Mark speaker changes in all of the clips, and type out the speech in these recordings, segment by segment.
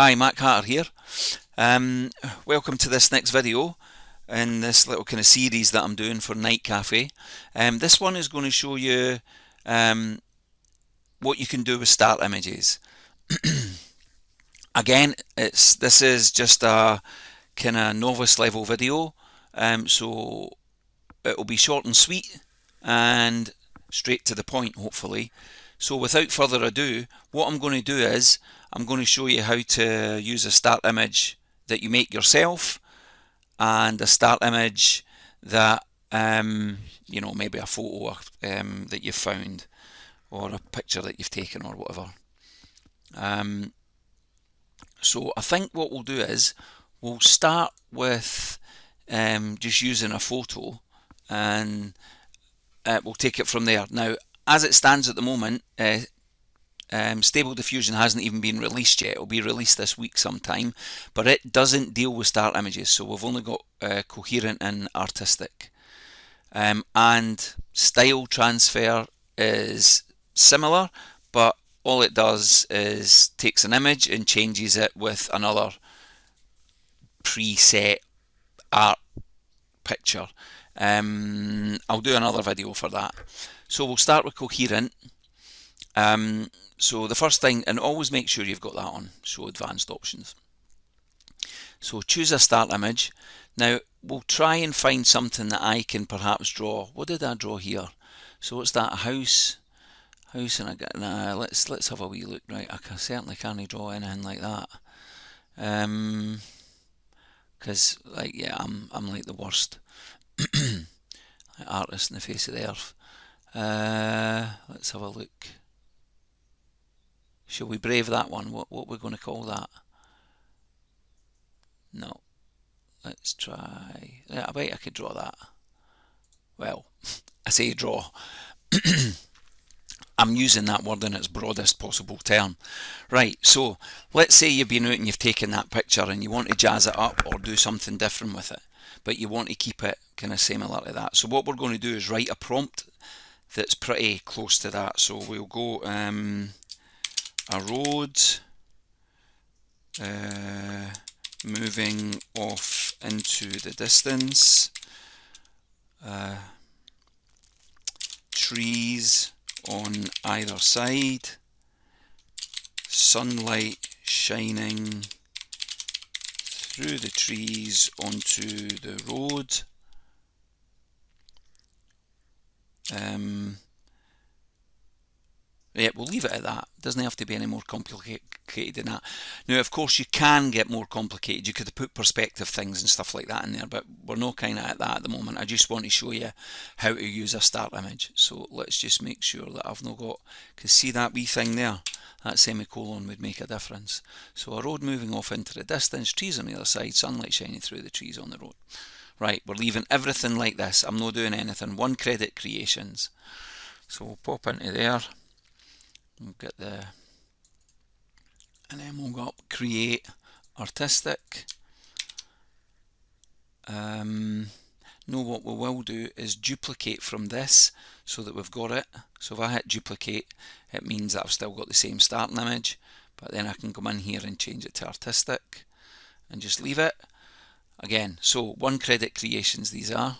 Speaker 1: Hi, Matt Carter here. Welcome to this next video in this little kind of series that I'm doing for Nightcafe. This one is going to show you what you can do with start images. Again, this is just a kind of novice level video, so it will be short and sweet and straight to the point, hopefully. So without further ado, what I'm going to do is I'm going to show you how to use a start image that you make yourself and a start image that maybe a photo that you've found or a picture that you've taken or whatever. So I think what we'll do is we'll start with just using a photo, and we'll take it from there. Now, as it stands at the moment, Stable Diffusion hasn't even been released yet. It'll be released this week sometime, but it doesn't deal with start images, so we've only got coherent and artistic. And style transfer is similar, but all it does is takes an image and changes it with another preset art picture. I'll do another video for that. So we'll start with coherent. So the first thing, and always make sure you've got that on, show advanced options. So choose a start image. Now we'll try and find something that I can perhaps draw. What did I draw here? So what's that? A house, and I get. Let's have a wee look. Right, I certainly can't draw anything like that. Because I'm like the worst artist in the face of the earth. Let's have a look. Shall we brave that one? What we're going to call that? No. Let's try. Yeah, I bet I could draw that. Well, I say draw. I'm using that word in its broadest possible term. Right, so let's say you've been out and you've taken that picture and you want to jazz it up or do something different with it, but you want to keep it kind of similar to that. So what we're going to do is write a prompt that's pretty close to that. So we'll go a road moving off into the distance, trees on either side, sunlight shining through the trees onto the road. Yeah, we'll leave it at that. It doesn't have to be any more complicated than that. Now, of course, you can get more complicated. You could put perspective things and stuff like that in there, but we're not kind of at that at the moment. I just want to show you how to use a start image. So let's just make sure that I've not got, because see that wee thing there? That semicolon would make a difference. So a road moving off into the distance, trees on the other side, sunlight shining through the trees on the road. Right, we're leaving everything like this. I'm not doing anything. One credit creations. So we'll pop into there. We'll get and then we'll go up create artistic. Now what we will do is duplicate from this so that we've got it. So if I hit duplicate, it means that I've still got the same starting image, but then I can come in here and change it to artistic and just leave it. Again, so one credit creations these are,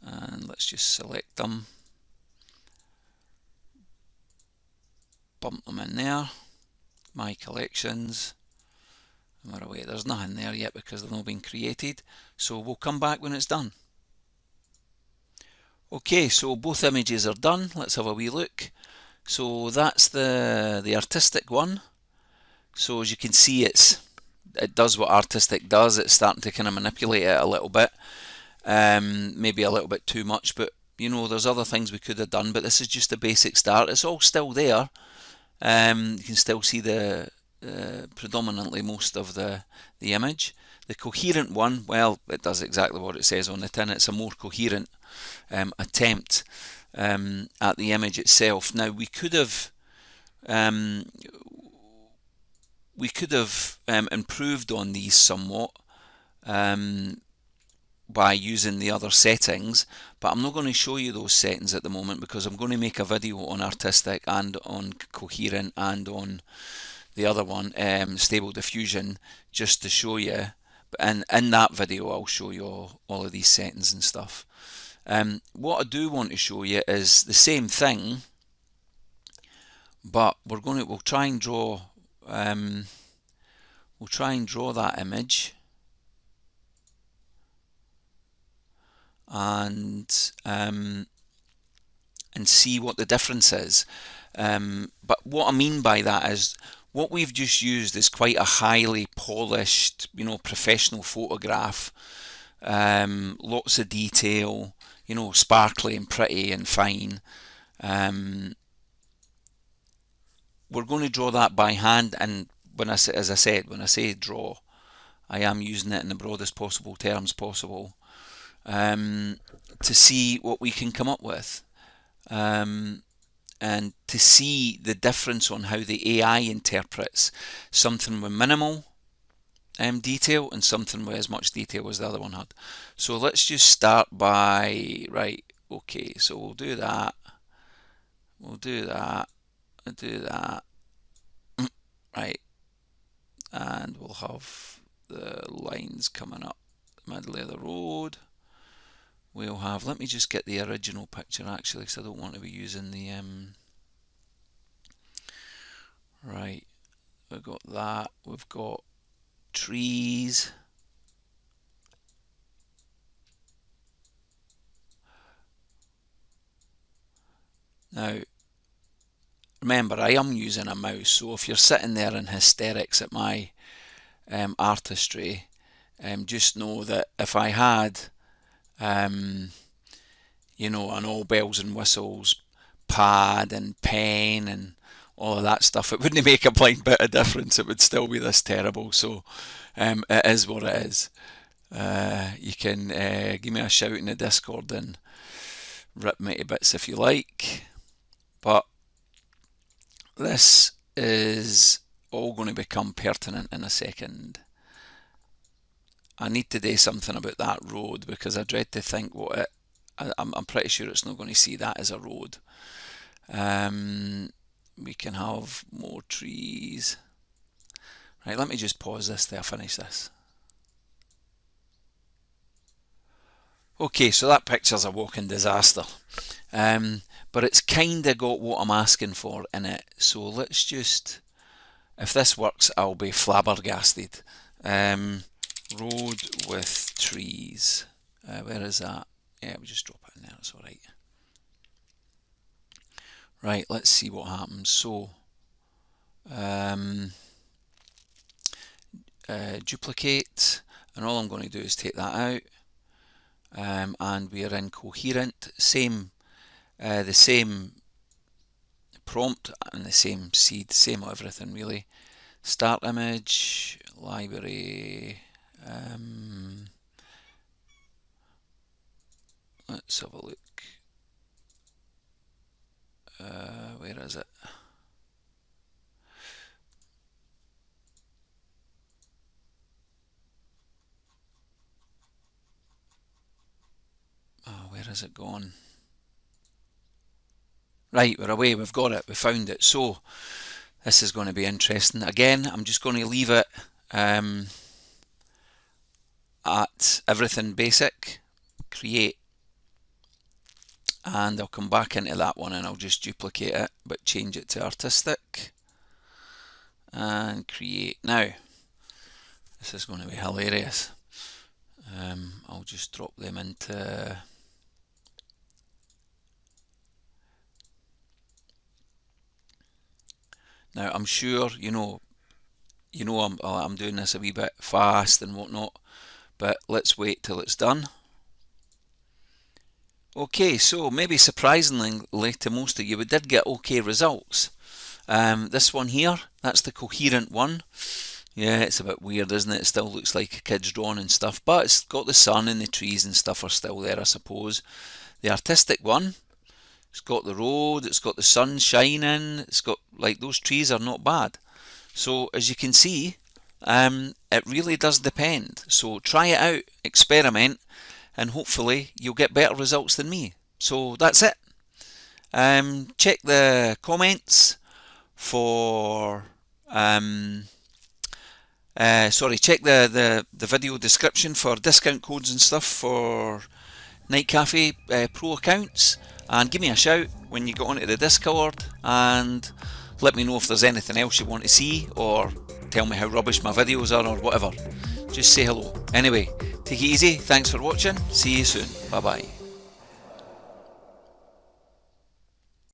Speaker 1: and let's just select them. Bump them in there, my collections, and we're away. There's nothing there yet because they've not been created, so we'll come back when it's done. Okay, so both images are done. Let's have a wee look. So that's the artistic one. So as you can see, it does what artistic does. It's starting to kind of manipulate it a little bit, maybe a little bit too much, but you know, there's other things we could have done, but this is just a basic start. It's all still there. You can still see the predominantly most of the image. The coherent one, well, it does exactly what it says on the tin. It's a more coherent attempt at the image itself. Now we could have improved on these somewhat by using the other settings, but I'm not going to show you those settings at the moment because I'm going to make a video on artistic and on coherent and on the other one, Stable Diffusion, just to show you. And in that video I'll show you all of these settings and stuff. What I do want to show you is the same thing, but we'll try and draw that image, and see what the difference is. But what I mean by that is, what we've just used is quite a highly polished, professional photograph. Lots of detail, sparkly and pretty and fine. We're going to draw that by hand, and when I say draw, I am using it in the broadest possible terms possible, to see what we can come up with, and to see the difference on how the AI interprets something with minimal detail and something with as much detail as the other one had. So let's just start by, right, okay, so we'll do that, right, and we'll have the lines coming up the middle of the road. We'll have, let me just get the original picture actually, because I don't want to be using the, right, we've got that, we've got trees. Now, remember, I am using a mouse, so if you're sitting there in hysterics at my artistry, just know that if I had, an all bells and whistles pad and pen and all of that stuff, it wouldn't make a blind bit of difference. It would still be this terrible. So it is what it is. You can give me a shout in the Discord and rip me to bits if you like. But this is all going to become pertinent in a second. I need to do something about that road, because I dread to think I'm pretty sure it's not going to see that as a road. We can have more trees. Right, let me just pause this till I finish this. Okay, so that picture's a walking disaster. But it's kinda got what I'm asking for in it. So let's just, if this works, I'll be flabbergasted. Road with trees. Where is that? Yeah, we'll just drop it in there, it's alright. Right, let's see what happens. So, duplicate, and all I'm going to do is take that out, and we are in coherent, the same prompt and the same seed, same everything really. Start image, library, let's have a look. Where is it? Oh, where has it gone? Right, we're away, we've got it, we found it. So this is going to be interesting. Again, I'm just going to leave it at everything basic, create, and I'll come back into that one and I'll just duplicate it but change it to artistic and create. Now this is going to be hilarious. I'll just drop them into, now I'm sure I'm doing this a wee bit fast and whatnot, but let's wait till it's done. Okay, so maybe surprisingly to most of you, we did get okay results. This one here, that's the coherent one. Yeah, it's a bit weird, isn't it? It still looks like a kid's drawing and stuff, but it's got the sun and the trees and stuff are still there, I suppose. The artistic one, it's got the road, it's got the sun shining, it's got, like, those trees are not bad. So as you can see, it really does depend. So try it out, experiment, and hopefully you'll get better results than me. So that's it. Check the comments for Check the video description for discount codes and stuff for Nightcafe Pro accounts, and give me a shout when you get onto the Discord and let me know if there's anything else you want to see, or tell me how rubbish my videos are, or whatever. Just say hello. Anyway, take it easy, thanks for watching, see you soon, bye bye.